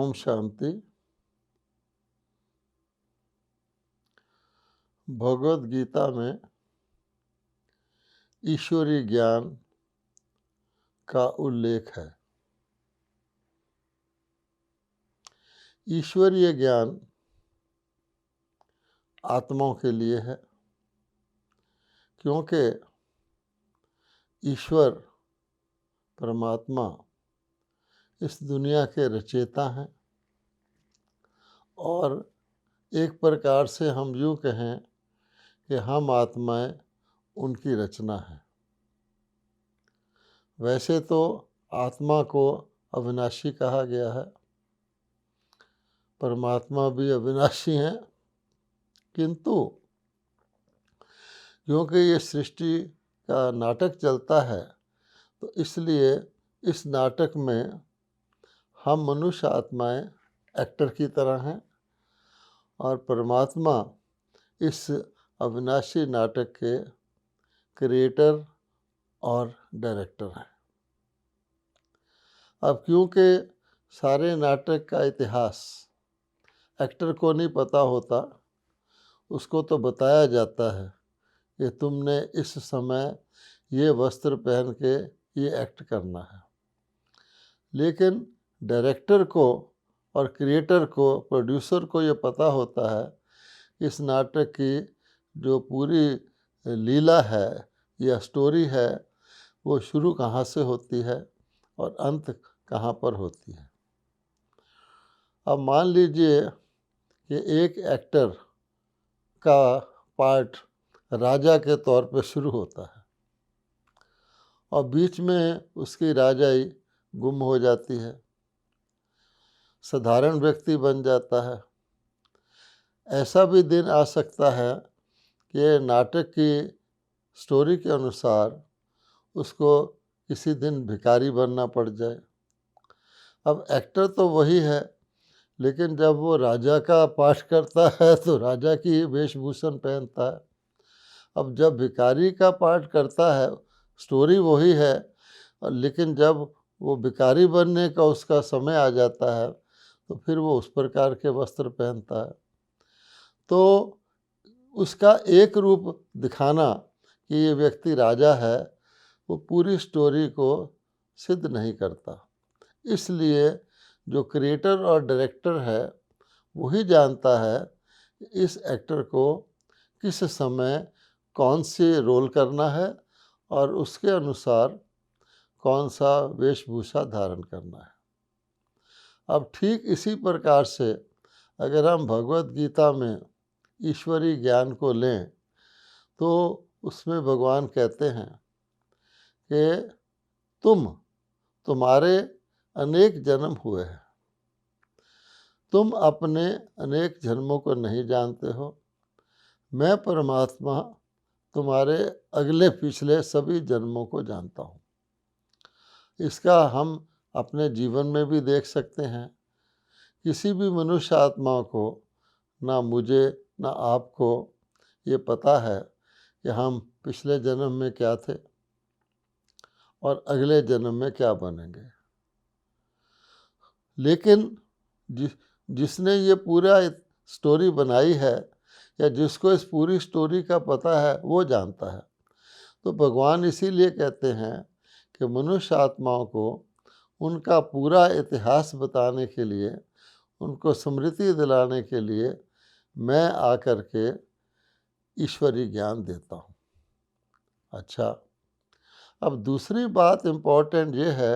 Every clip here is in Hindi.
ओम शांति। भगवद गीता में ईश्वरीय ज्ञान का उल्लेख है। ईश्वरीय ज्ञान आत्माओं के लिए है, क्योंकि ईश्वर परमात्मा इस दुनिया के रचयिता हैं और एक प्रकार से हम यूँ कहें कि हम आत्माएं उनकी रचना है। वैसे तो आत्मा को अविनाशी कहा गया है, परमात्मा भी अविनाशी हैं, किंतु क्योंकि ये सृष्टि का नाटक चलता है तो इसलिए इस नाटक में हम मनुष्य आत्माएं एक्टर की तरह हैं और परमात्मा इस अविनाशी नाटक के क्रिएटर और डायरेक्टर हैं। अब क्योंकि सारे नाटक का इतिहास एक्टर को नहीं पता होता, उसको तो बताया जाता है कि तुमने इस समय ये वस्त्र पहन के ये एक्ट करना है, लेकिन डायरेक्टर को और क्रिएटर को, प्रोड्यूसर को ये पता होता है इस नाटक की जो पूरी लीला है या स्टोरी है वो शुरू कहाँ से होती है और अंत कहाँ पर होती है। अब मान लीजिए कि एक एक्टर का पार्ट राजा के तौर पर शुरू होता है और बीच में उसकी राजाई गुम हो जाती है, साधारण व्यक्ति बन जाता है। ऐसा भी दिन आ सकता है कि नाटक की स्टोरी के अनुसार उसको किसी दिन भिखारी बनना पड़ जाए। अब एक्टर तो वही है, लेकिन जब वो राजा का पाठ करता है तो राजा की वेशभूषण पहनता है। अब जब भिखारी का पाठ करता है स्टोरी वही है, लेकिन जब वो भिखारी बनने का उसका समय आ जाता है तो फिर वो उस प्रकार के वस्त्र पहनता है। तो उसका एक रूप दिखाना कि ये व्यक्ति राजा है वो पूरी स्टोरी को सिद्ध नहीं करता। इसलिए जो क्रिएटर और डायरेक्टर है वही जानता है कि इस एक्टर को किस समय कौन से रोल करना है और उसके अनुसार कौन सा वेशभूषा धारण करना है। अब ठीक इसी प्रकार से अगर हम भगवद गीता में ईश्वरीय ज्ञान को लें तो उसमें भगवान कहते हैं कि तुम्हारे अनेक जन्म हुए हैं, तुम अपने अनेक जन्मों को नहीं जानते हो, मैं परमात्मा तुम्हारे अगले पिछले सभी जन्मों को जानता हूँ। इसका हम अपने जीवन में भी देख सकते हैं। किसी भी मनुष्य आत्मा को, ना मुझे ना आपको ये पता है कि हम पिछले जन्म में क्या थे और अगले जन्म में क्या बनेंगे। लेकिन जिसने ये पूरा स्टोरी बनाई है या जिसको इस पूरी स्टोरी का पता है वो जानता है। तो भगवान इसीलिए कहते हैं कि मनुष्य आत्माओं को उनका पूरा इतिहास बताने के लिए, उनको स्मृति दिलाने के लिए मैं आकर के ईश्वरीय ज्ञान देता हूँ। अच्छा, अब दूसरी बात इम्पोर्टेंट ये है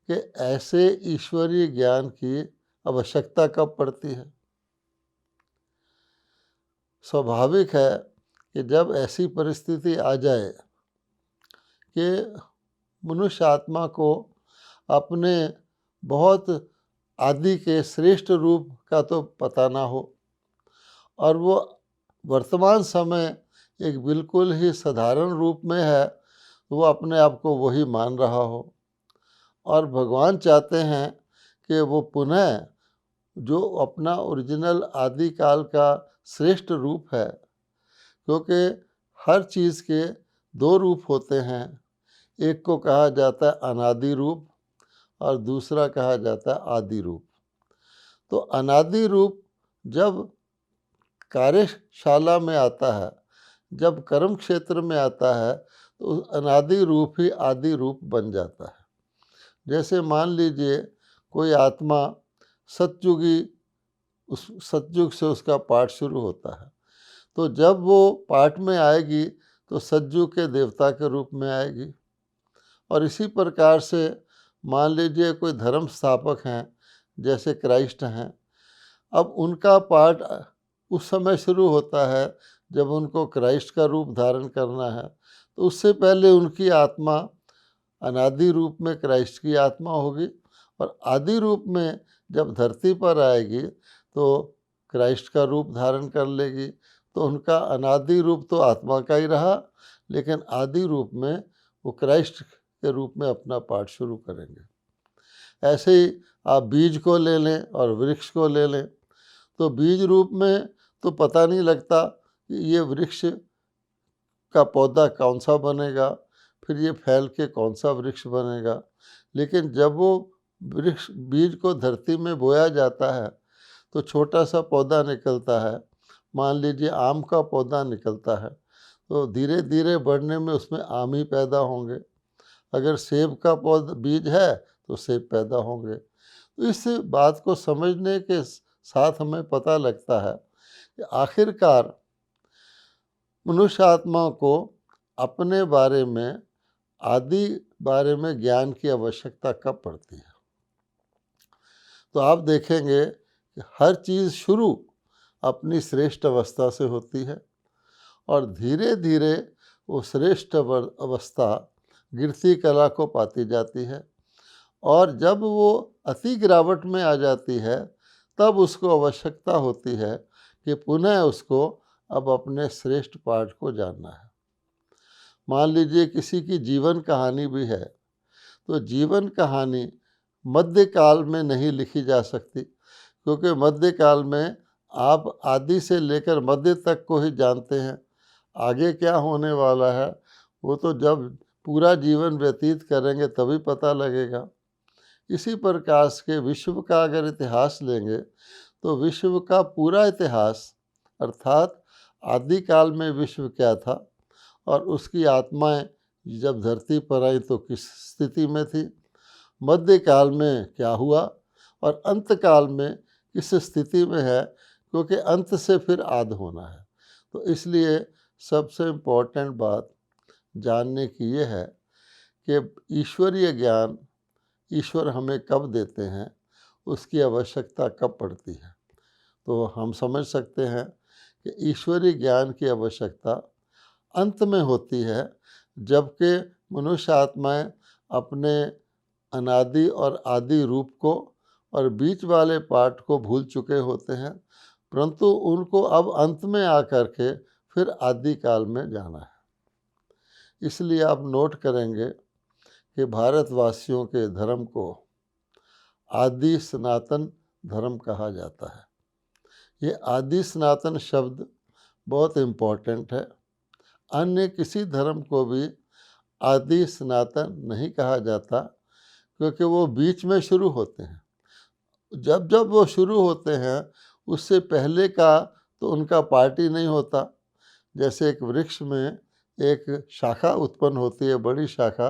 कि ऐसे ईश्वरीय ज्ञान की आवश्यकता कब पड़ती है। स्वाभाविक है कि जब ऐसी परिस्थिति आ जाए कि मनुष्य आत्मा को अपने बहुत आदि के श्रेष्ठ रूप का तो पता ना हो और वो वर्तमान समय एक बिल्कुल ही साधारण रूप में है, वो अपने आप को वही मान रहा हो और भगवान चाहते हैं कि वो पुनः जो अपना ओरिजिनल आदिकाल का श्रेष्ठ रूप है, क्योंकि हर चीज़ के दो रूप होते हैं, एक को कहा जाता है अनादि रूप और दूसरा कहा जाता है आदि रूप। तो अनादि रूप जब कार्यशाला में आता है, जब कर्म क्षेत्र में आता है, तो उस अनादि रूप ही आदि रूप बन जाता है। जैसे मान लीजिए कोई आत्मा सतयुगी, उस सतयुग से उसका पाठ शुरू होता है, तो जब वो पाठ में आएगी तो सतयुग के देवता के रूप में आएगी। और इसी प्रकार से मान लीजिए कोई धर्म स्थापक हैं, जैसे क्राइस्ट हैं, अब उनका पाठ उस समय शुरू होता है जब उनको क्राइस्ट का रूप धारण करना है, तो उससे पहले उनकी आत्मा अनादि रूप में क्राइस्ट की आत्मा होगी, और आदि रूप में जब धरती पर आएगी तो क्राइस्ट का रूप धारण कर लेगी। तो उनका अनादि रूप तो आत्मा का ही रहा, लेकिन आदि रूप में वो क्राइस्ट के रूप में अपना पाठ शुरू करेंगे। ऐसे ही आप बीज को ले लें और वृक्ष को ले लें, तो बीज रूप में तो पता नहीं लगता कि ये वृक्ष का पौधा कौन सा बनेगा, फिर ये फैल के कौन सा वृक्ष बनेगा। लेकिन जब वो वृक्ष बीज को धरती में बोया जाता है तो छोटा सा पौधा निकलता है, मान लीजिए आम का पौधा निकलता है, तो धीरे धीरे बढ़ने में उसमें आम ही पैदा होंगे। अगर सेब का पौधा बीज है तो सेब पैदा होंगे। तो इस बात को समझने के साथ हमें पता लगता है कि आखिरकार मनुष्य आत्मा को अपने बारे में, आदि बारे में ज्ञान की आवश्यकता कब पड़ती है। तो आप देखेंगे कि हर चीज़ शुरू अपनी श्रेष्ठ अवस्था से होती है, और धीरे धीरे वो श्रेष्ठ अवस्था गिरती कला को पाती जाती है, और जब वो अति गिरावट में आ जाती है तब उसको आवश्यकता होती है कि पुनः उसको अब अपने श्रेष्ठ पाठ को जानना है। मान लीजिए किसी की जीवन कहानी भी है, तो जीवन कहानी मध्यकाल में नहीं लिखी जा सकती, क्योंकि मध्यकाल में आप आदि से लेकर मध्य तक को ही जानते हैं। आगे क्या होने वाला है वो तो जब पूरा जीवन व्यतीत करेंगे तभी पता लगेगा। इसी प्रकार के विश्व का अगर इतिहास लेंगे तो विश्व का पूरा इतिहास, अर्थात आदिकाल में विश्व क्या था और उसकी आत्माएं जब धरती पर आई तो किस स्थिति में थी, मध्यकाल में क्या हुआ और अंतकाल में किस स्थिति में है, क्योंकि अंत से फिर आदि होना है। तो इसलिए सबसे इम्पोर्टेंट बात जानने की ये है कि ईश्वरीय ज्ञान ईश्वर हमें कब देते हैं, उसकी आवश्यकता कब पड़ती है। तो हम समझ सकते हैं कि ईश्वरीय ज्ञान की आवश्यकता अंत में होती है, जबकि मनुष्य आत्माएं अपने अनादि और आदि रूप को और बीच वाले पार्ट को भूल चुके होते हैं, परंतु उनको अब अंत में आकर के फिर आदि काल में जाना है। इसलिए आप नोट करेंगे कि भारतवासियों के धर्म को आदि सनातन धर्म कहा जाता है। ये आदि सनातन शब्द बहुत इम्पोर्टेंट है। अन्य किसी धर्म को भी आदि सनातन नहीं कहा जाता, क्योंकि वो बीच में शुरू होते हैं। जब जब वो शुरू होते हैं उससे पहले का तो उनका पार्ट ही नहीं होता। जैसे एक वृक्ष में एक शाखा उत्पन्न होती है, बड़ी शाखा,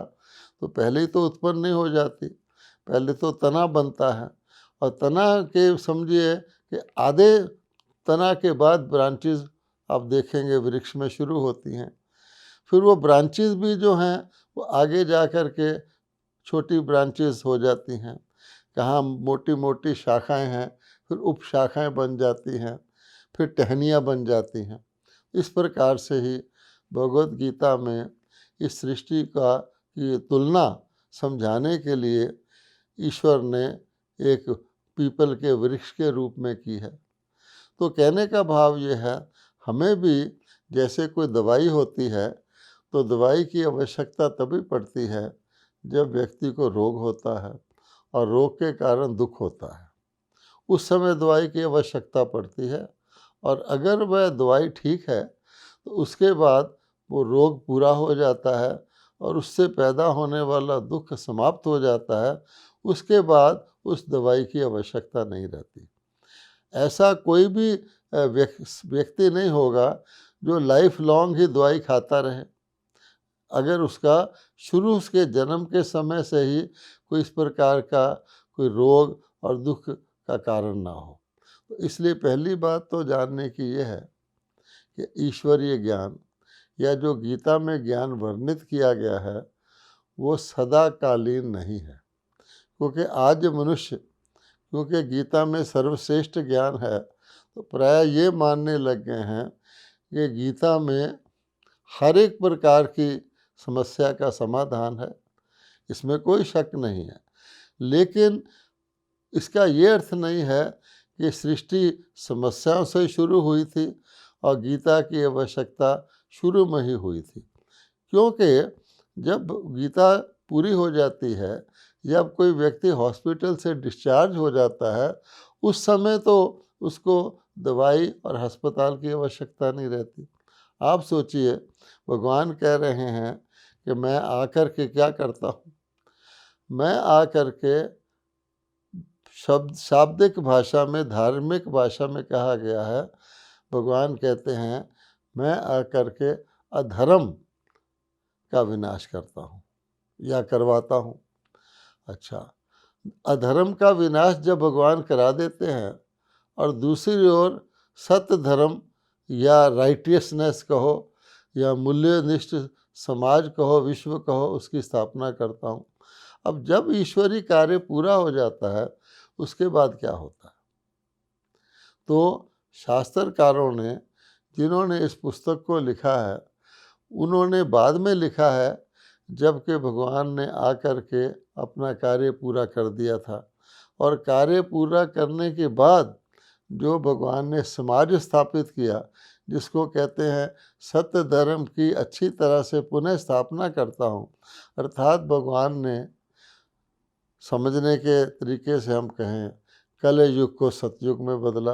तो पहले ही तो उत्पन्न नहीं हो जाती, पहले तो तना बनता है, और तना के समझिए कि आधे तना के बाद ब्रांचेस आप देखेंगे वृक्ष में शुरू होती हैं। फिर वो ब्रांचेस भी जो हैं वो आगे जा कर के छोटी ब्रांचेस हो जाती हैं, कहाँ मोटी मोटी शाखाएं हैं, फिर उप शाखाएँ बन जाती हैं, फिर टहनियाँ बन जाती हैं। इस प्रकार से ही भगवद गीता में इस सृष्टि का की तुलना समझाने के लिए ईश्वर ने एक पीपल के वृक्ष के रूप में की है। तो कहने का भाव ये है, हमें भी जैसे कोई दवाई होती है तो दवाई की आवश्यकता तभी पड़ती है जब व्यक्ति को रोग होता है और रोग के कारण दुख होता है, उस समय दवाई की आवश्यकता पड़ती है। और अगर वह दवाई ठीक है तो उसके बाद वो रोग पूरा हो जाता है और उससे पैदा होने वाला दुख समाप्त हो जाता है। उसके बाद उस दवाई की आवश्यकता नहीं रहती। ऐसा कोई भी व्यक्ति नहीं होगा जो लाइफ लॉन्ग ही दवाई खाता रहे, अगर उसका शुरू उसके जन्म के समय से ही कोई इस प्रकार का कोई रोग और दुख का कारण ना हो। तो इसलिए पहली बात तो जानने की ये है कि ईश्वरीय ज्ञान या जो गीता में ज्ञान वर्णित किया गया है वो सदाकालीन नहीं है, क्योंकि आज मनुष्य, क्योंकि गीता में सर्वश्रेष्ठ ज्ञान है, तो प्राय ये मानने लग गए हैं कि गीता में हर एक प्रकार की समस्या का समाधान है, इसमें कोई शक नहीं है। लेकिन इसका ये अर्थ नहीं है कि सृष्टि समस्याओं से शुरू हुई थी और गीता की आवश्यकता शुरू में ही हुई थी, क्योंकि जब गीता पूरी हो जाती है, जब कोई व्यक्ति हॉस्पिटल से डिस्चार्ज हो जाता है, उस समय तो उसको दवाई और अस्पताल की आवश्यकता नहीं रहती। आप सोचिए, भगवान कह रहे हैं कि मैं आकर के क्या करता हूँ, मैं आकर के शाब्दिक भाषा में, धार्मिक भाषा में कहा गया है, भगवान कहते हैं मैं आकर के अधर्म का विनाश करता हूँ या करवाता हूँ। अच्छा, अधर्म का विनाश जब भगवान करा देते हैं और दूसरी ओर सत्य धर्म या राइटियसनेस कहो या मूल्यनिष्ठ समाज कहो, विश्व कहो, उसकी स्थापना करता हूँ। अब जब ईश्वरीय कार्य पूरा हो जाता है, उसके बाद क्या होता है? तो शास्त्रकारों ने, जिन्होंने इस पुस्तक को लिखा है, उन्होंने बाद में लिखा है जबकि भगवान ने आकर के अपना कार्य पूरा कर दिया था, और कार्य पूरा करने के बाद जो भगवान ने समाज स्थापित किया, जिसको कहते हैं सत्य धर्म की अच्छी तरह से पुनः स्थापना करता हूँ, अर्थात भगवान ने, समझने के तरीके से हम कहें, कल युग को सतयुग में बदला,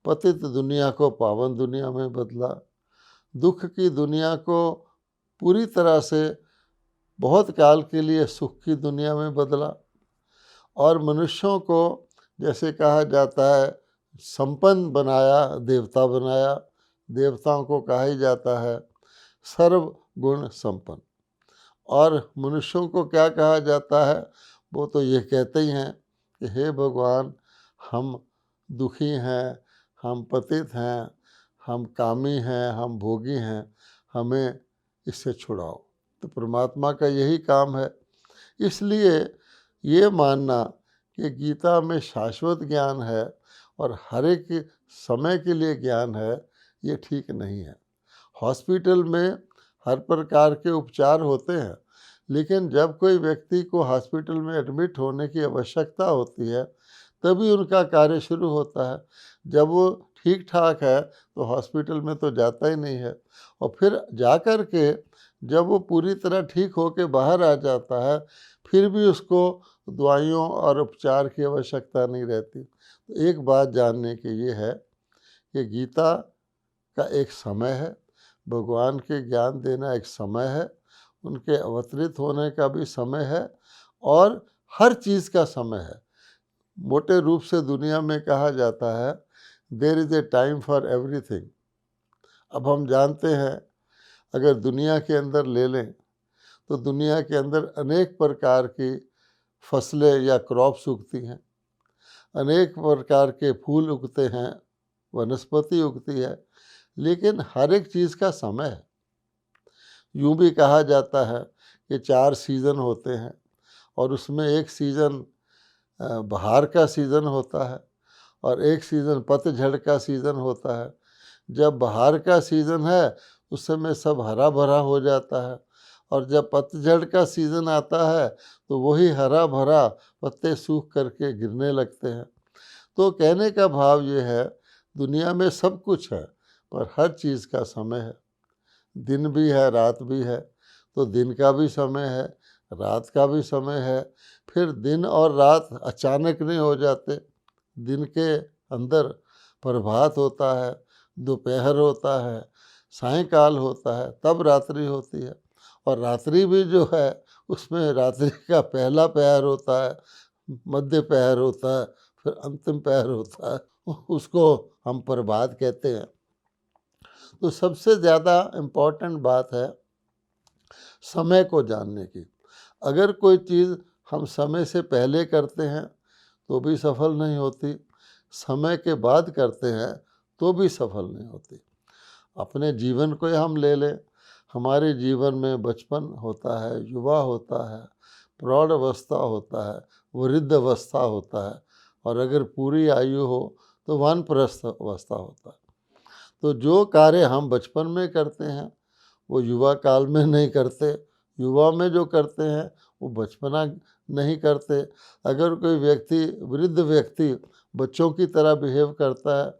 पतित दुनिया को पावन दुनिया में बदला, दुख की दुनिया को पूरी तरह से बहुत काल के लिए सुख की दुनिया में बदला, और मनुष्यों को जैसे कहा जाता है संपन्न बनाया, देवता बनाया। देवताओं को कहा ही जाता है सर्व गुण संपन्न, और मनुष्यों को क्या कहा जाता है? वो तो ये कहते ही हैं कि हे भगवान, हम दुखी हैं, हम पतित हैं, हम कामी हैं, हम भोगी हैं, हमें इससे छुड़ाओ। तो परमात्मा का यही काम है। इसलिए ये मानना कि गीता में शाश्वत ज्ञान है और हर एक समय के लिए ज्ञान है, ये ठीक नहीं है। हॉस्पिटल में हर प्रकार के उपचार होते हैं, लेकिन जब कोई व्यक्ति को हॉस्पिटल में एडमिट होने की आवश्यकता होती है, तभी उनका कार्य शुरू होता है। जब वो ठीक ठाक है तो हॉस्पिटल में तो जाता ही नहीं है, और फिर जाकर के जब वो पूरी तरह ठीक होकर बाहर आ जाता है, फिर भी उसको दवाइयों और उपचार की आवश्यकता नहीं रहती। तो एक बात जानने की ये है कि गीता का एक समय है, भगवान के ज्ञान देना एक समय है, उनके अवतरित होने का भी समय है, और हर चीज़ का समय है। मोटे रूप से दुनिया में कहा जाता है there is a time for everything. अब हम जानते हैं, अगर दुनिया के अंदर ले लें तो दुनिया के अंदर अनेक प्रकार की फसलें या क्रॉप्स उगती हैं, अनेक प्रकार के फूल उगते हैं, वनस्पति उगती है, लेकिन हर एक चीज़ का समय है। यूँ भी कहा जाता है कि 4 सीज़न होते हैं, और उसमें एक सीज़न बहार का सीज़न होता है और एक सीज़न पतझड़ का सीज़न होता है। जब बहार का सीज़न है उस समय सब हरा भरा हो जाता है, और जब पतझड़ का सीज़न आता है तो वही हरा भरा पत्ते सूख करके गिरने लगते हैं। तो कहने का भाव ये है, दुनिया में सब कुछ है पर हर चीज़ का समय है। दिन भी है, रात भी है, तो दिन का भी समय है, रात का भी समय है। फिर दिन और रात अचानक नहीं हो जाते। दिन के अंदर प्रभात होता है, दोपहर होता है, सायंकाल होता है, तब रात्रि होती है, और रात्रि भी जो है उसमें रात्रि का पहला पहर होता है, मध्य पहर होता है, फिर अंतिम पहर होता है, उसको हम प्रभात कहते हैं। तो सबसे ज़्यादा इम्पोर्टेंट बात है समय को जानने की। अगर कोई चीज़ हम समय से पहले करते हैं तो भी सफल नहीं होती, समय के बाद करते हैं तो भी सफल नहीं होती। अपने जीवन को ही हम ले लें, हमारे जीवन में बचपन होता है, युवा होता है, प्रौढ़ अवस्था होता है, वृद्ध अवस्था होता है, और अगर पूरी आयु हो तो वानप्रस्थ अवस्था होता है। तो जो कार्य हम बचपन में करते हैं वो युवा काल में नहीं करते, युवा में जो करते हैं वो बचपना नहीं करते। अगर कोई व्यक्ति, वृद्ध व्यक्ति बच्चों की तरह बिहेव करता है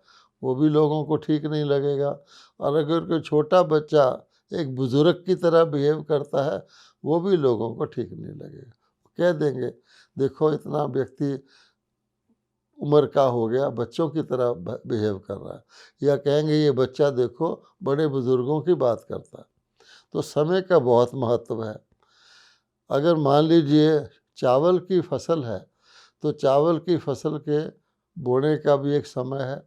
वो भी लोगों को ठीक नहीं लगेगा, और अगर कोई छोटा बच्चा एक बुज़ुर्ग की तरह बिहेव करता है वो भी लोगों को ठीक नहीं लगेगा। कह देंगे देखो इतना व्यक्ति उम्र का हो गया, बच्चों की तरह बिहेव कर रहा है, या कहेंगे ये बच्चा देखो बड़े बुज़ुर्गों की बात करता है। तो समय का बहुत महत्व है। अगर मान लीजिए चावल की फसल है तो चावल की फसल के बोने का भी एक समय है,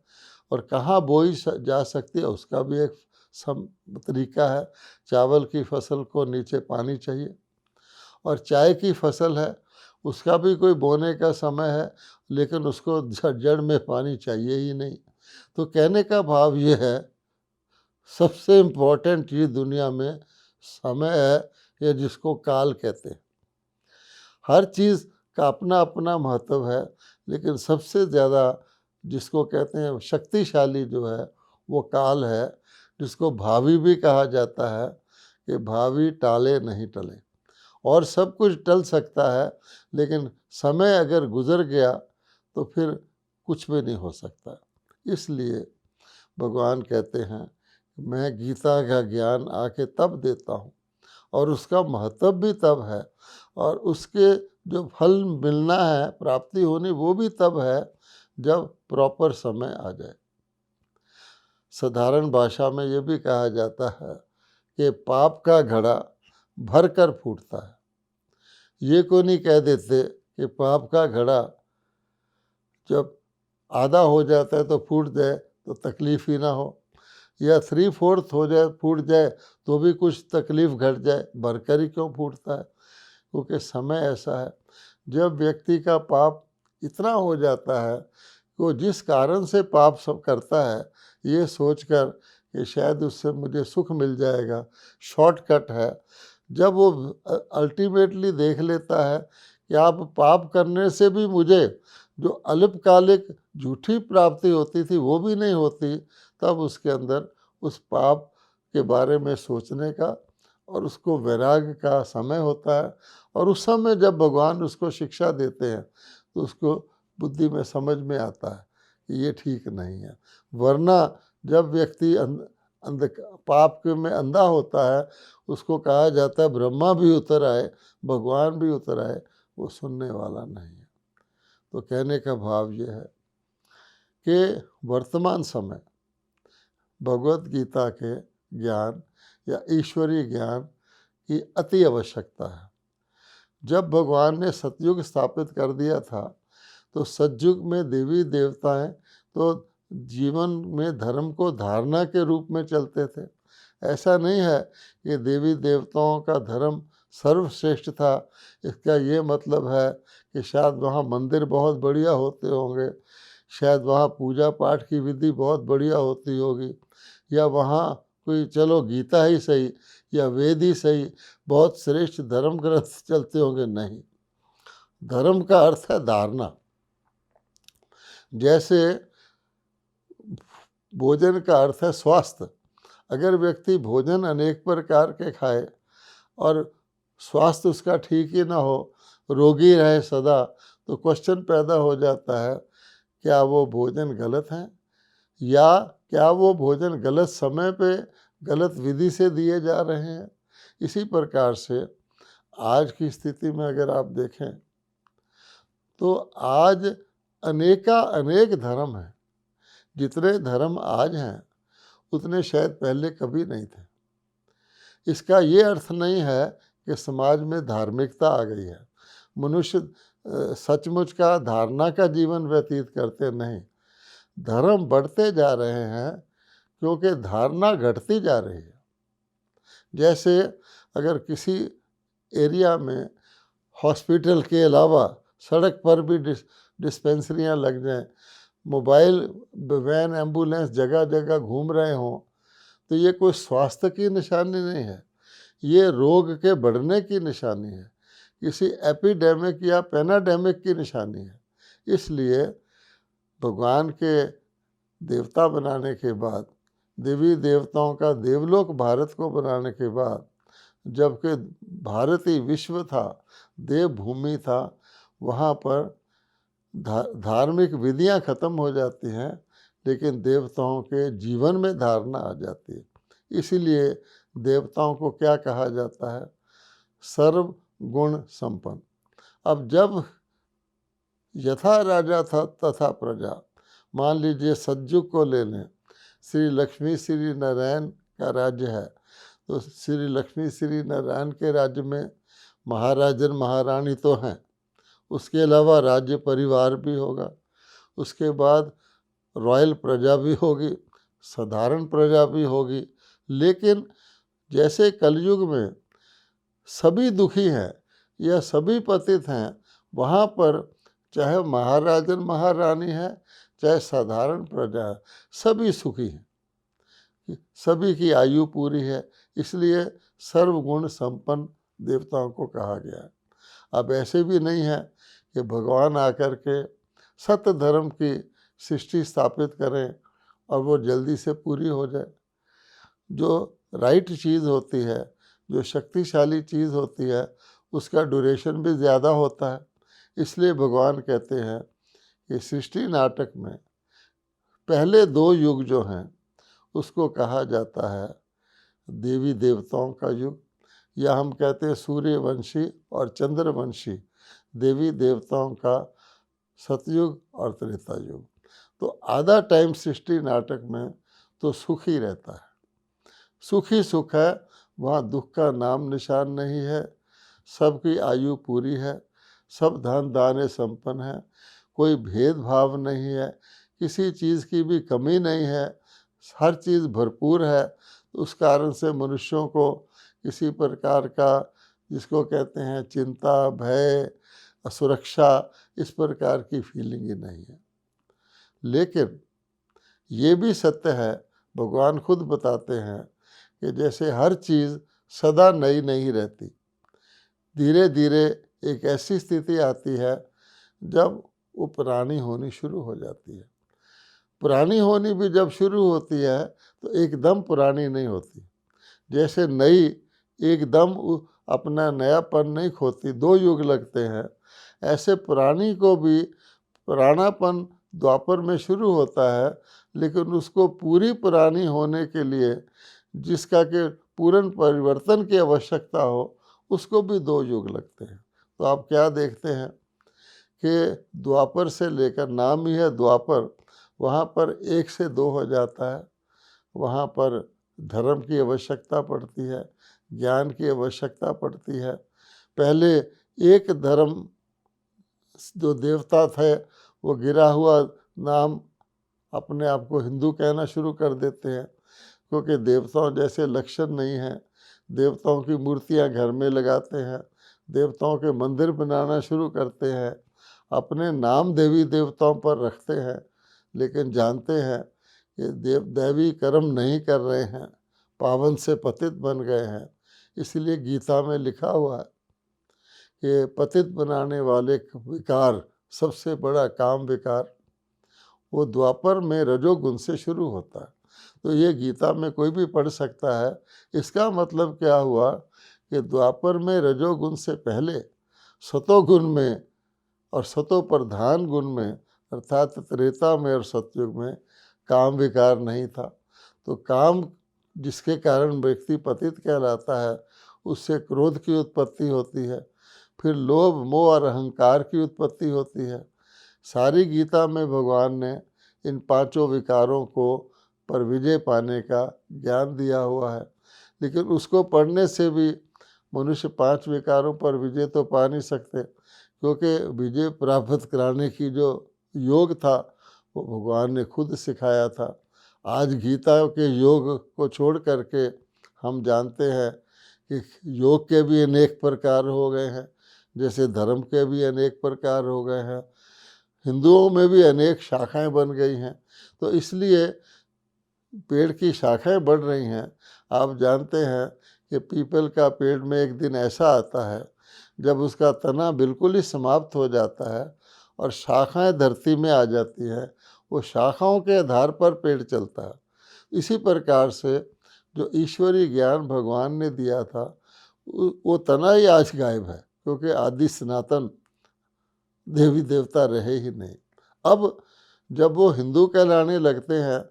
और कहाँ बोई जा सकती है उसका भी एक तरीका है। चावल की फसल को नीचे पानी चाहिए, और चाय की फसल है उसका भी कोई बोने का समय है, लेकिन उसको जड़ में पानी चाहिए ही नहीं। तो कहने का भाव ये है, सबसे इम्पोर्टेंट चीज़ दुनिया में समय है, या जिसको काल कहते हैं। हर चीज़ का अपना अपना महत्व है, लेकिन सबसे ज़्यादा जिसको कहते हैं शक्तिशाली जो है वो काल है, जिसको भावी भी कहा जाता है कि भावी टाले नहीं टले। और सब कुछ टल सकता है, लेकिन समय अगर गुजर गया तो फिर कुछ भी नहीं हो सकता। इसलिए भगवान कहते हैं मैं गीता का ज्ञान आके तब देता हूँ, और उसका महत्व भी तब है, और उसके जो फल मिलना है, प्राप्ति होनी, वो भी तब है जब प्रॉपर समय आ जाए। साधारण भाषा में ये भी कहा जाता है कि पाप का घड़ा भर कर फूटता है। ये को नहीं कह देते कि पाप का घड़ा जब आधा हो जाता है तो फूट जाए तो तकलीफ ही ना हो, या 3/4 हो जाए, फूट जाए तो भी कुछ तकलीफ घट जाए, भरकर ही क्यों फूटता है? क्योंकि समय ऐसा है जब व्यक्ति का पाप इतना हो जाता है कि वो जिस कारण से पाप सब करता है ये सोचकर कि शायद उससे मुझे सुख मिल जाएगा, शॉर्टकट है, जब वो अल्टीमेटली देख लेता है कि आप पाप करने से भी मुझे जो अल्पकालिक झूठी प्राप्ति होती थी वो भी नहीं होती, तब उसके अंदर उस पाप के बारे में सोचने का और उसको वैराग्य का समय होता है। और उस समय जब भगवान उसको शिक्षा देते हैं तो उसको बुद्धि में समझ में आता है कि ये ठीक नहीं है। वरना जब व्यक्ति पाप के में अंधा होता है उसको कहा जाता है ब्रह्मा भी उतर आए, भगवान भी उतर आए, वो सुनने वाला नहीं है। तो कहने का भाव ये है कि वर्तमान समय भगवत गीता के ज्ञान या ईश्वरीय ज्ञान की अति आवश्यकता है। जब भगवान ने सतयुग स्थापित कर दिया था तो सतयुग में देवी देवताएं तो जीवन में धर्म को धारणा के रूप में चलते थे। ऐसा नहीं है कि देवी देवताओं का धर्म सर्वश्रेष्ठ था। इसका ये मतलब है कि शायद वहाँ मंदिर बहुत बढ़िया होते होंगे, शायद वहाँ पूजा पाठ की विधि बहुत बढ़िया होती होगी, या वहाँ कोई चलो गीता ही सही या वेद ही सही बहुत श्रेष्ठ धर्म ग्रंथ चलते होंगे। नहीं, धर्म का अर्थ है धारणा। जैसे भोजन का अर्थ है स्वास्थ्य। अगर व्यक्ति भोजन अनेक प्रकार के खाए और स्वास्थ्य उसका ठीक ही ना हो, रोगी रहे सदा, तो क्वेश्चन पैदा हो जाता है क्या वो भोजन गलत है, या क्या वो भोजन गलत समय पे गलत विधि से दिए जा रहे हैं। इसी प्रकार से आज की स्थिति में अगर आप देखें तो आज अनेक धर्म हैं। जितने धर्म आज हैं उतने शायद पहले कभी नहीं थे। इसका ये अर्थ नहीं है कि समाज में धार्मिकता आ गई है, मनुष्य सचमुच का धारणा का जीवन व्यतीत करते नहीं। धर्म बढ़ते जा रहे हैं क्योंकि धारणा घटती जा रही है। जैसे अगर किसी एरिया में हॉस्पिटल के अलावा सड़क पर भी डिस्पेंसरियां लग जाएं, मोबाइल वैन एम्बुलेंस जगह जगह घूम रहे हों, तो ये कोई स्वास्थ्य की निशानी नहीं है, ये रोग के बढ़ने की निशानी है, किसी एपिडेमिक या पेनाडेमिक की निशानी है। इसलिए भगवान के देवता बनाने के बाद, देवी देवताओं का देवलोक भारत को बनाने के बाद, जबकि भारत ही विश्व था, देवभूमि था, वहाँ पर धार्मिक विधियाँ खत्म हो जाती हैं, लेकिन देवताओं के जीवन में धारणा आ जाती है। इसीलिए देवताओं को क्या कहा जाता है? सर्व गुण संपन्न। अब जब यथा राजा था तथा प्रजा, मान लीजिए सतयुग को ले लें, श्री लक्ष्मी श्री नारायण का राज्य है, तो श्री लक्ष्मी श्री नारायण के राज्य में महाराजन महारानी तो हैं, उसके अलावा राज्य परिवार भी होगा, उसके बाद रॉयल प्रजा भी होगी, साधारण प्रजा भी होगी। लेकिन जैसे कलयुग में सभी दुखी हैं या सभी पतित हैं, वहाँ पर चाहे महाराजन महारानी है, चाहे साधारण प्रजा है, सभी सुखी हैं, सभी की आयु पूरी है। इसलिए सर्वगुण संपन्न देवताओं को कहा गया है। अब ऐसे भी नहीं है कि भगवान आकर के सत्य धर्म की सृष्टि स्थापित करें और वो जल्दी से पूरी हो जाए। जो राइट चीज़ होती है, जो शक्तिशाली चीज़ होती है, उसका ड्यूरेशन भी ज़्यादा होता है। इसलिए भगवान कहते हैं कि सृष्टि नाटक में पहले 2 युग जो हैं उसको कहा जाता है देवी देवताओं का युग, या हम कहते हैं सूर्यवंशी और चंद्रवंशी देवी देवताओं का सतयुग और त्रेता युग। तो आधा टाइम सृष्टि नाटक में तो सुख ही रहता है, सुख ही सुख है, वहाँ दुख का नाम निशान नहीं है, सबकी आयु पूरी है, सब धन दाने संपन्न है, कोई भेदभाव नहीं है, किसी चीज़ की भी कमी नहीं है, हर चीज़ भरपूर है। तो उस कारण से मनुष्यों को किसी प्रकार का, जिसको कहते हैं चिंता, भय, असुरक्षा, इस प्रकार की फीलिंग ही नहीं है। लेकिन ये भी सत्य है, भगवान खुद बताते हैं कि जैसे हर चीज़ सदा नई नहीं रहती, धीरे धीरे एक ऐसी स्थिति आती है जब वो पुरानी होनी शुरू हो जाती है। पुरानी होनी भी जब शुरू होती है तो एकदम पुरानी नहीं होती। जैसे नई एकदम अपना नयापन नहीं खोती, 2 युग लगते हैं, ऐसे पुरानी को भी पुरानापन द्वापर में शुरू होता है, लेकिन उसको पूरी पुरानी होने के लिए जिसका के पूर्ण परिवर्तन की आवश्यकता हो, उसको भी 2 युग लगते हैं। तो आप क्या देखते हैं कि द्वापर से लेकर, नाम ही है द्वापर, वहाँ पर 1 से 2 हो जाता है, वहाँ पर धर्म की आवश्यकता पड़ती है, ज्ञान की आवश्यकता पड़ती है। पहले एक धर्म जो देवता थे वो गिरा हुआ नाम अपने आप को हिंदू कहना शुरू कर देते हैं, क्योंकि देवताओं जैसे लक्षण नहीं हैं। देवताओं की मूर्तियां घर में लगाते हैं, देवताओं के मंदिर बनाना शुरू करते हैं, अपने नाम देवी देवताओं पर रखते हैं, लेकिन जानते हैं कि दैवी कर्म नहीं कर रहे हैं, पावन से पतित बन गए हैं। इसलिए गीता में लिखा हुआ है कि पतित बनाने वाले विकार, सबसे बड़ा काम विकार, वो द्वापर में रजोगुण से शुरू होता है। तो ये गीता में कोई भी पढ़ सकता है। इसका मतलब क्या हुआ कि द्वापर में रजोगुण से पहले सतोगुण में और सतो प्रधान गुण में, अर्थात त्रेता में और सतयुग में काम विकार नहीं था। तो काम जिसके कारण व्यक्ति पतित कहलाता है, उससे क्रोध की उत्पत्ति होती है, फिर लोभ मोह और अहंकार की उत्पत्ति होती है। सारी गीता में भगवान ने इन 5 विकारों को पर विजय पाने का ज्ञान दिया हुआ है। लेकिन उसको पढ़ने से भी मनुष्य 5 विकारों पर विजय तो पा नहीं सकते, क्योंकि विजय प्राप्त कराने की जो योग था वो भगवान ने खुद सिखाया था। आज गीता के योग को छोड़ करके हम जानते हैं कि योग के भी अनेक प्रकार हो गए हैं, जैसे धर्म के भी अनेक प्रकार हो गए हैं, हिंदुओं में भी अनेक शाखाएं बन गई हैं। तो इसलिए पेड़ की शाखाएं बढ़ रही हैं। आप जानते हैं कि पीपल का पेड़ में एक दिन ऐसा आता है जब उसका तना बिल्कुल ही समाप्त हो जाता है और शाखाएं धरती में आ जाती हैं। वो शाखाओं के आधार पर पेड़ चलता है। इसी प्रकार से जो ईश्वरीय ज्ञान भगवान ने दिया था वो तना ही आज गायब है, क्योंकि आदि सनातन देवी देवता रहे ही नहीं। अब जब वो हिंदू कहलाने लगते हैं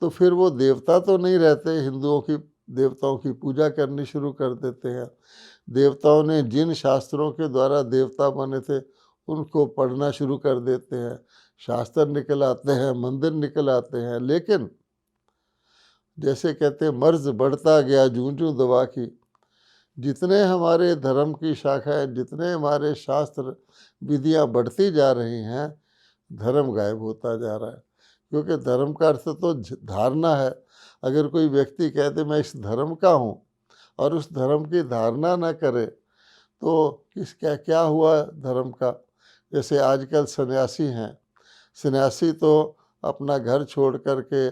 तो फिर वो देवता तो नहीं रहते, हिंदुओं की देवताओं की पूजा करनी शुरू कर देते हैं। देवताओं ने जिन शास्त्रों के द्वारा देवता बने थे उनको पढ़ना शुरू कर देते हैं, शास्त्र निकल आते हैं, मंदिर निकल आते हैं। लेकिन जैसे कहते हैं मर्ज बढ़ता गया जूं जूं दवा की, जितने हमारे धर्म की शाखाएं, जितने हमारे शास्त्र विधियां बढ़ती जा रही हैं, धर्म गायब होता जा रहा है। क्योंकि धर्म का अर्थ तो धारणा है। अगर कोई व्यक्ति कहते मैं इस धर्म का हूँ और उस धर्म की धारणा न करे तो किस क्या क्या हुआ धर्म का। जैसे आजकल सन्यासी हैं, सन्यासी तो अपना घर छोड़ करके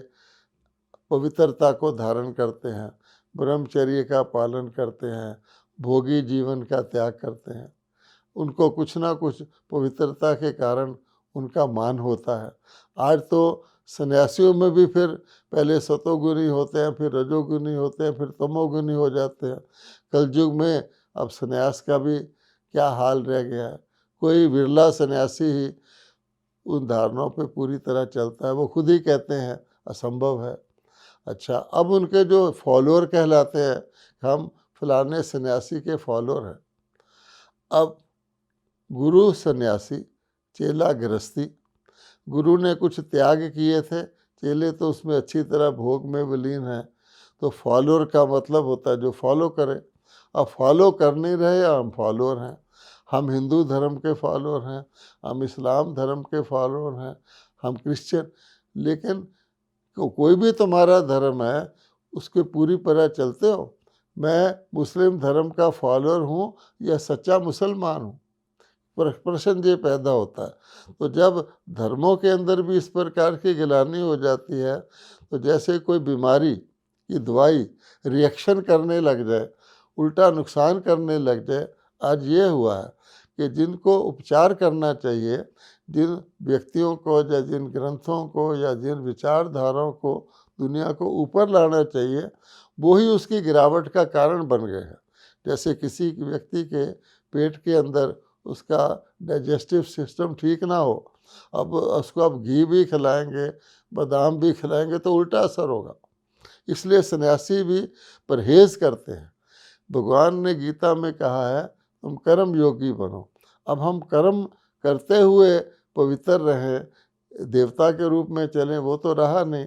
पवित्रता को धारण करते हैं, ब्रह्मचर्य का पालन करते हैं, भोगी जीवन का त्याग करते हैं। उनको कुछ ना कुछ पवित्रता के कारण उनका मान होता है। आज तो सन्यासियों में भी फिर पहले सतोगुणी होते हैं, फिर रजोगुणी होते हैं, फिर तमोगुणी हो जाते हैं। कलयुग में अब सन्यास का भी क्या हाल रह गया है। कोई बिरला सन्यासी ही उन धारणाओं पे पूरी तरह चलता है। वो खुद ही कहते हैं असंभव है। अच्छा, अब उनके जो फॉलोअर कहलाते हैं, हम फलाने सन्यासी के फॉलोअर हैं। अब गुरु सन्यासी, चेला गृहस्थी। गुरु ने कुछ त्याग किए थे, चेले तो उसमें अच्छी तरह भोग में विलीन हैं। तो फॉलोअर का मतलब होता है जो फॉलो करे। अब फॉलो कर नहीं रहे, हम फॉलोअर हैं। हम हिंदू धर्म के फॉलोअर हैं, हम इस्लाम धर्म के फॉलोअर हैं, हम क्रिश्चियन। लेकिन कोई भी तुम्हारा धर्म है उसके पूरी तरह चलते हो। मैं मुस्लिम धर्म का फॉलोअर हूँ या सच्चा मुसलमान हूँ, प्रश्न ये पैदा होता है। तो जब धर्मों के अंदर भी इस प्रकार की गिलानी हो जाती है, तो जैसे कोई बीमारी की दवाई रिएक्शन करने लग जाए, उल्टा नुकसान करने लग जाए। आज ये हुआ है कि जिनको उपचार करना चाहिए, जिन व्यक्तियों को या जिन ग्रंथों को या जिन विचारधाराओं को दुनिया को ऊपर लाना चाहिए, वो ही उसकी गिरावट का कारण बन गए हैं। जैसे किसी व्यक्ति के पेट के अंदर उसका डाइजेस्टिव सिस्टम ठीक ना हो, अब उसको आप घी भी खिलाएंगे, बादाम भी खिलाएंगे तो उल्टा असर होगा। इसलिए सन्यासी भी परहेज करते हैं। भगवान ने गीता में कहा है तुम कर्म योगी बनो। अब हम कर्म करते हुए पवित्र रहें, देवता के रूप में चलें, वो तो रहा नहीं।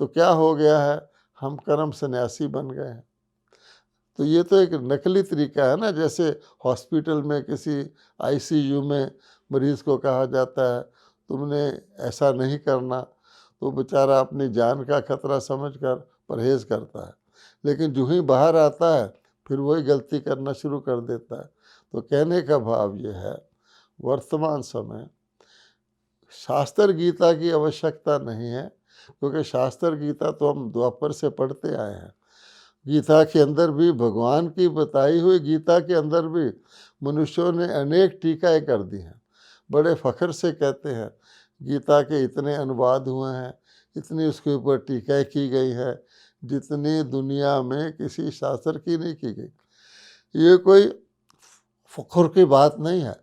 तो क्या हो गया है, हम कर्म सन्यासी बन गए हैं। तो ये तो एक नकली तरीका है ना। जैसे हॉस्पिटल में किसी आईसीयू में मरीज़ को कहा जाता है तुमने ऐसा नहीं करना, तो बेचारा अपनी जान का खतरा समझकर परहेज़ करता है। लेकिन जो ही बाहर आता है फिर वही गलती करना शुरू कर देता है। तो कहने का भाव ये है, वर्तमान समय शास्त्र गीता की आवश्यकता नहीं है, क्योंकि शास्त्र गीता तो हम द्वापर से पढ़ते आए हैं। गीता के अंदर भी, भगवान की बताई हुई गीता के अंदर भी मनुष्यों ने अनेक टीकाएँ कर दी हैं। बड़े फ़ख्र से कहते हैं गीता के इतने अनुवाद हुए हैं, इतनी उसके ऊपर टीकाएँ की गई है जितनी दुनिया में किसी शास्त्र की नहीं की गई। ये कोई फ़ख्र की बात नहीं है।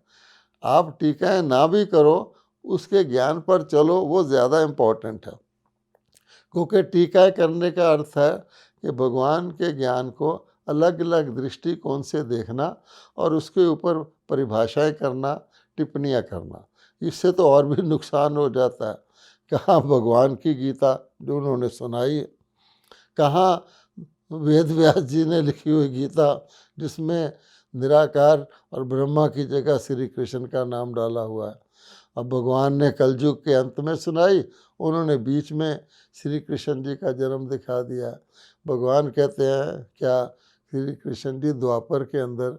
आप टीकाएँ ना भी करो, उसके ज्ञान पर चलो, वो ज़्यादा इम्पोर्टेंट है। क्योंकि टीकाएँ करने का अर्थ है कि भगवान के ज्ञान को अलग अलग दृष्टिकोण से देखना और उसके ऊपर परिभाषाएं करना, टिप्पणियां करना। इससे तो और भी नुकसान हो जाता है। कहाँ भगवान की गीता जो उन्होंने सुनाई है, कहाँ वेद व्यास जी ने लिखी हुई गीता जिसमें निराकार और ब्रह्मा की जगह श्री कृष्ण का नाम डाला हुआ है। अब भगवान ने कलयुग के अंत में सुनाई, उन्होंने बीच में श्री कृष्ण जी का जन्म दिखा दिया। भगवान कहते हैं क्या श्री कृष्ण जी द्वापर के अंदर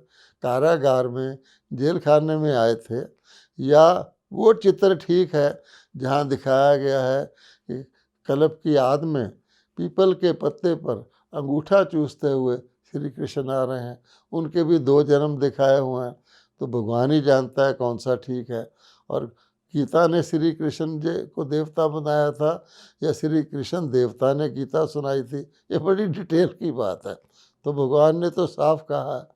कारागार में, जेल खाने में आए थे, या वो चित्र ठीक है जहाँ दिखाया गया है कि कल्प की आद में पीपल के पत्ते पर अंगूठा चूसते हुए श्री कृष्ण आ रहे हैं, उनके भी 2 जन्म दिखाए हुए हैं। तो भगवान ही जानता है कौन सा ठीक है। और गीता ने श्री कृष्ण जी को देवता बनाया था या श्री कृष्ण देवता ने गीता सुनाई थी, ये बड़ी डिटेल की बात है। तो भगवान ने तो साफ कहा है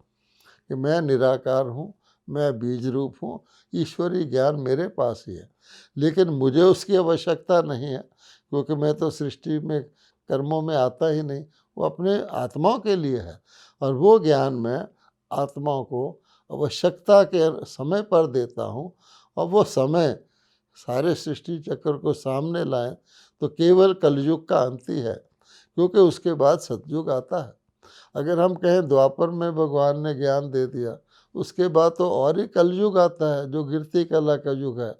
कि मैं निराकार हूँ, मैं बीज रूप हूँ, ईश्वरीय ज्ञान मेरे पास ही है, लेकिन मुझे उसकी आवश्यकता नहीं है, क्योंकि मैं तो सृष्टि में कर्मों में आता ही नहीं, वो अपने आत्माओं के लिए है। और वो ज्ञान मैं आत्माओं को आवश्यकता के समय पर देता हूँ, और वो समय सारे सृष्टि चक्र को सामने लाएं तो केवल कलयुग का अंत ही है, क्योंकि उसके बाद सतयुग आता है। अगर हम कहें द्वापर में भगवान ने ज्ञान दे दिया, उसके बाद तो और ही कलयुग आता है जो गिरती कला का युग है।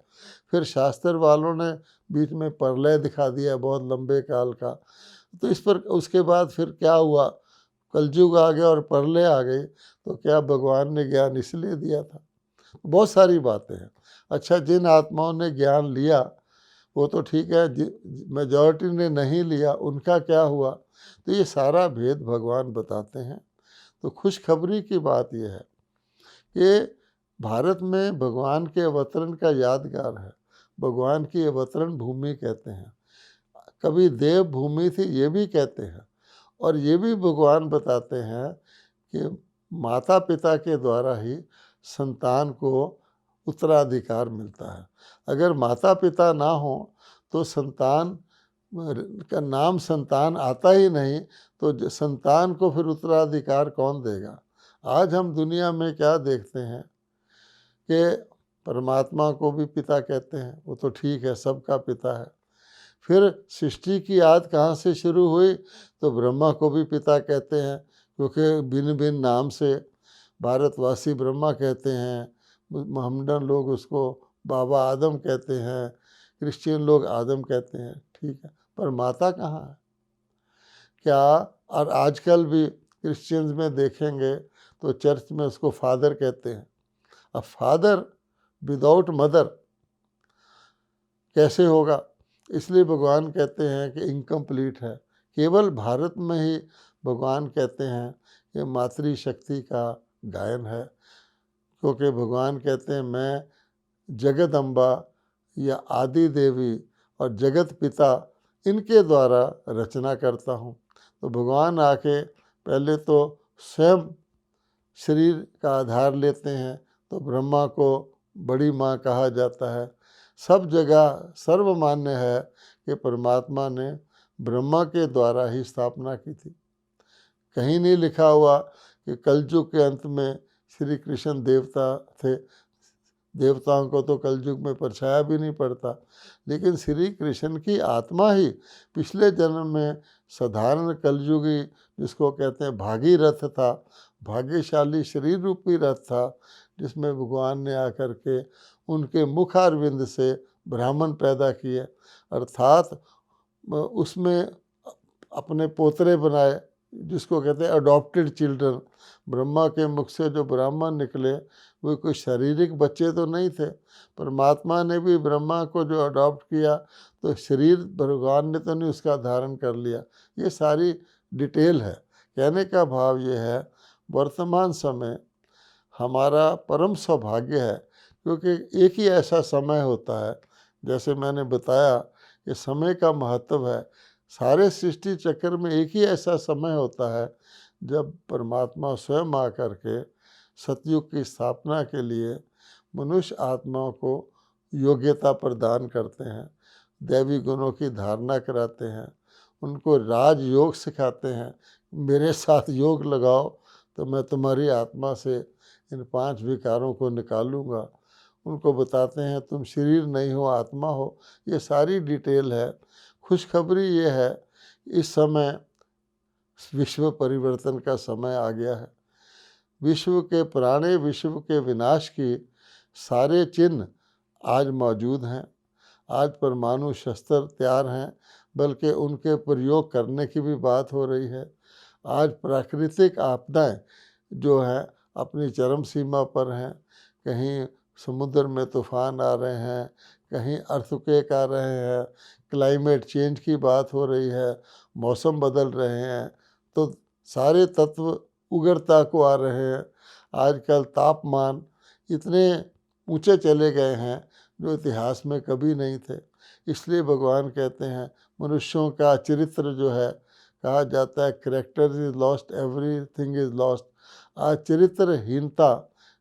फिर शास्त्र वालों ने बीच में प्रलय दिखा दिया बहुत लंबे काल का। तो इस पर उसके बाद फिर क्या हुआ, कलयुग आ गया और प्रलय आ गई, तो क्या भगवान ने ज्ञान इसलिए दिया था? बहुत सारी बातें हैं। अच्छा, जिन आत्माओं ने ज्ञान लिया वो तो ठीक है, मेजॉरिटी ने नहीं लिया, उनका क्या हुआ? तो ये सारा भेद भगवान बताते हैं। तो खुशखबरी की बात यह है कि भारत में भगवान के अवतरण का यादगार है। भगवान की अवतरण भूमि कहते हैं, कभी देव भूमि थी ये भी कहते हैं, और ये भी भगवान बताते हैं कि माता पिता के द्वारा ही संतान को उत्तराधिकार मिलता है। अगर माता पिता ना हो तो संतान का नाम संतान आता ही नहीं, तो संतान को फिर उत्तराधिकार कौन देगा? आज हम दुनिया में क्या देखते हैं कि परमात्मा को भी पिता कहते हैं, वो तो ठीक है, सबका पिता है। फिर सृष्टि की आद कहाँ से शुरू हुई? तो ब्रह्मा को भी पिता कहते हैं, क्योंकि भिन्न भिन्न नाम से भारतवासी ब्रह्मा कहते हैं, मोहम्मदन लोग उसको बाबा आदम कहते हैं, क्रिश्चियन लोग आदम कहते हैं, ठीक है, पर माता कहाँ है? क्या? और आजकल भी क्रिश्चियंस में देखेंगे तो चर्च में उसको फादर कहते हैं। अब फादर विदाउट मदर कैसे होगा? इसलिए भगवान कहते हैं कि इनकम्प्लीट है। केवल भारत में ही भगवान कहते हैं कि मातृशक्ति का गायन है, क्योंकि भगवान कहते हैं मैं जगदम्बा या आदि देवी और जगत पिता इनके द्वारा रचना करता हूँ। तो भगवान आके पहले तो स्वयं शरीर का आधार लेते हैं, तो ब्रह्मा को बड़ी माँ कहा जाता है। सब जगह सर्वमान्य है कि परमात्मा ने ब्रह्मा के द्वारा ही स्थापना की थी। कहीं नहीं लिखा हुआ कि कलयुग के अंत में श्री कृष्ण देवता थे। देवताओं को तो कलयुग में परछाया भी नहीं पड़ता, लेकिन श्री कृष्ण की आत्मा ही पिछले जन्म में साधारण कलयुगी, जिसको कहते हैं भागीरथ था, भाग्यशाली शरीर रूपी रथ था, जिसमें भगवान ने आकर के उनके मुखारविंद से ब्राह्मण पैदा किए, अर्थात उसमें अपने पोतरे बनाए, जिसको कहते हैं अडॉप्टेड चिल्ड्रन। ब्रह्मा के मुख से जो ब्राह्मण निकले वो कोई शारीरिक बच्चे तो नहीं थे। परमात्मा ने भी ब्रह्मा को जो अडॉप्ट किया तो शरीर भगवान ने तो नहीं उसका धारण कर लिया। ये सारी डिटेल है। कहने का भाव ये है, वर्तमान समय हमारा परम सौभाग्य है, क्योंकि एक ही ऐसा समय होता है, जैसे मैंने बताया कि समय का महत्व है। सारे सृष्टि चक्र में एक ही ऐसा समय होता है जब परमात्मा स्वयं आकर के सतयुग की स्थापना के लिए मनुष्य आत्माओं को योग्यता प्रदान करते हैं, दैवी गुणों की धारणा कराते हैं, उनको राजयोग सिखाते हैं। मेरे साथ योग लगाओ तो मैं तुम्हारी आत्मा से इन 5 विकारों को निकालूंगा। उनको बताते हैं तुम शरीर नहीं हो, आत्मा हो। ये सारी डिटेल है। खुशखबरी ये है, इस समय विश्व परिवर्तन का समय आ गया है। विश्व के पुराने विश्व के विनाश की सारे चिन्ह आज मौजूद हैं। आज परमाणु शस्त्र तैयार हैं, बल्कि उनके प्रयोग करने की भी बात हो रही है। आज प्राकृतिक आपदाएं जो हैं अपनी चरम सीमा पर हैं। कहीं समुद्र में तूफान आ रहे हैं, कहीं अर्थक्वेक आ रहे हैं, क्लाइमेट चेंज की बात हो रही है, मौसम बदल रहे हैं, तो सारे तत्व उग्रता को आ रहे हैं। आजकल तापमान इतने ऊंचे चले गए हैं जो इतिहास में कभी नहीं थे। इसलिए भगवान कहते हैं मनुष्यों का चरित्र जो है, कहा जाता है character is lost, everything is lost. आज चरित्रहीनता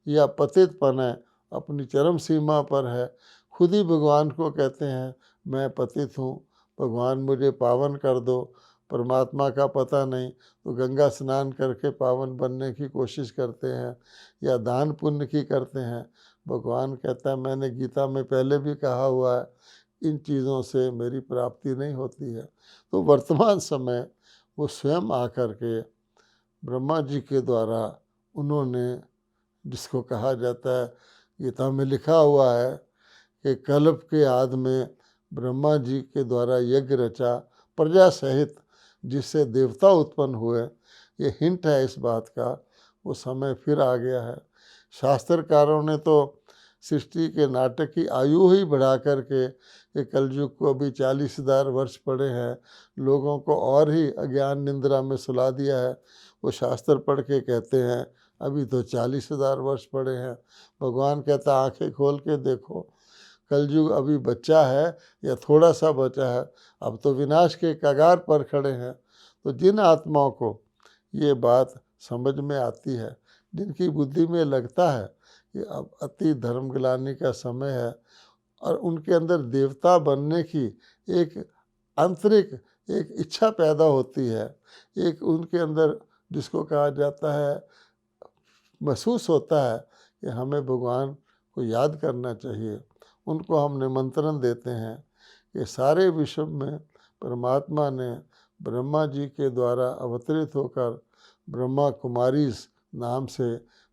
या पतितपन है अपनी चरम सीमा पर है। खुद ही भगवान को कहते हैं मैं पतित हूँ, भगवान मुझे पावन कर दो। परमात्मा का पता नहीं तो गंगा स्नान करके पावन बनने की कोशिश करते हैं या दान पुण्य की करते हैं। भगवान कहता है मैंने गीता में पहले भी कहा हुआ है, इन चीज़ों से मेरी प्राप्ति नहीं होती है। तो वर्तमान समय वो स्वयं आकर के ब्रह्मा जी के द्वारा उन्होंने, जिसको कहा जाता है गीता में लिखा हुआ है कि कल्प के आदि में ब्रह्मा जी के द्वारा यज्ञ रचा प्रजा सहित, जिससे देवता उत्पन्न हुए। ये हिंट है इस बात का, वो समय फिर आ गया है। शास्त्रकारों ने तो सृष्टि के नाटक की आयु ही बढ़ा करके कि कलयुग को अभी 40,000 वर्ष पड़े हैं, लोगों को और ही अज्ञान निंद्रा में सुला दिया है। वो शास्त्र पढ़ के कहते हैं अभी तो 40,000 वर्ष पड़े हैं। भगवान कहता आंखें खोल के देखो, कलयुग अभी बच्चा है या थोड़ा सा बचा है, अब तो विनाश के कगार पर खड़े हैं। तो जिन आत्माओं को ये बात समझ में आती है, जिनकी बुद्धि में लगता है कि अब अति धर्म गिलानी का समय है, और उनके अंदर देवता बनने की एक आंतरिक एक इच्छा पैदा होती है, एक उनके अंदर जिसको कहा जाता है महसूस होता है कि हमें भगवान को याद करना चाहिए, उनको हम निमंत्रण देते हैं कि सारे विश्व में परमात्मा ने ब्रह्मा जी के द्वारा अवतरित होकर ब्रह्मा कुमारीज नाम से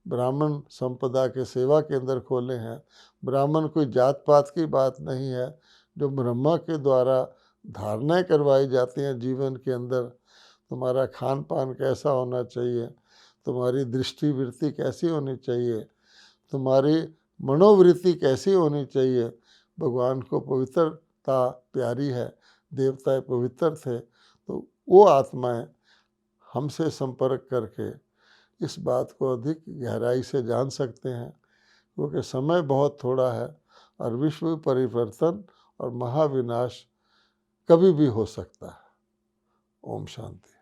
ब्राह्मण संपदा के सेवा केंद्र खोले हैं। ब्राह्मण कोई जात पात की बात नहीं है, जो ब्रह्मा के द्वारा धारणाएं करवाई जाती हैं जीवन के अंदर। तुम्हारा खान पान कैसा होना चाहिए, तुम्हारी दृष्टि वृत्ति कैसी होनी चाहिए, तुम्हारी मनोवृत्ति कैसी होनी चाहिए। भगवान को पवित्रता प्यारी है, देवताएं पवित्र थे, तो वो आत्माएं हमसे संपर्क करके इस बात को अधिक गहराई से जान सकते हैं, क्योंकि समय बहुत थोड़ा है और विश्व परिवर्तन और महाविनाश कभी भी हो सकता है। ओम शांति।